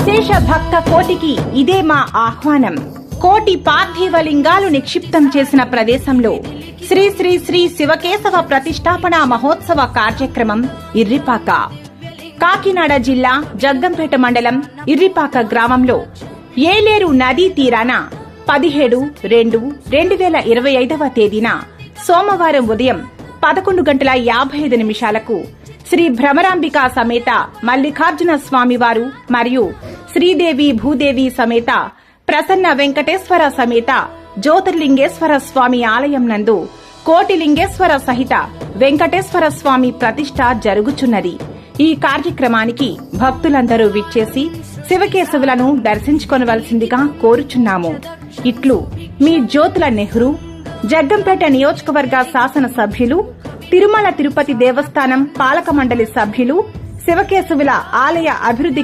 అశేష భక్త కోటికి ఇదే మా ఆహ్వానం. కోటి పార్థివ లింగాలు నిక్షిప్తం చేసిన ప్రదేశంలో శ్రీ శ్రీ శ్రీ శివకేశవ ప్రతిష్టాపన మహోత్సవ కార్యక్రమం ఇర్రిపాక. కాకినాడ జిల్లా జగ్గంపేట మండలం ఇర్రిపాక గ్రామంలో ఏలేరు నదీ తీరాన 17/2/2025 తేదీన సోమవారం ఉదయం 11:55 శ్రీ భ్రమరాంబిక సమేత మల్లికార్జున స్వామివారు మరియు శ్రీదేవి భూదేవి సమేత ప్రసన్న వెంకటేశ్వర సమేత జ్యోతిర్లింగేశ్వర స్వామి ఆలయం నందు కోటిలింగేశ్వర సహిత వెంకటేశ్వర స్వామి ప్రతిష్ట జరుగుచున్నది. ఈ కార్యక్రమానికి భక్తులందరూ విచ్చేసి శివకేశవులను దర్శించుకొనవలసిందిగా కోరుచున్నాము. ఇట్లు మీ జ్యోతుల నెహ్రూ, జగ్గంపేట నియోజకవర్గ శాసన సభ్యులు, తిరుమల తిరుపతి దేవస్థానం పాలక మండలి సభ్యులు, శివకేశవుల ఆలయ అభివృద్ధి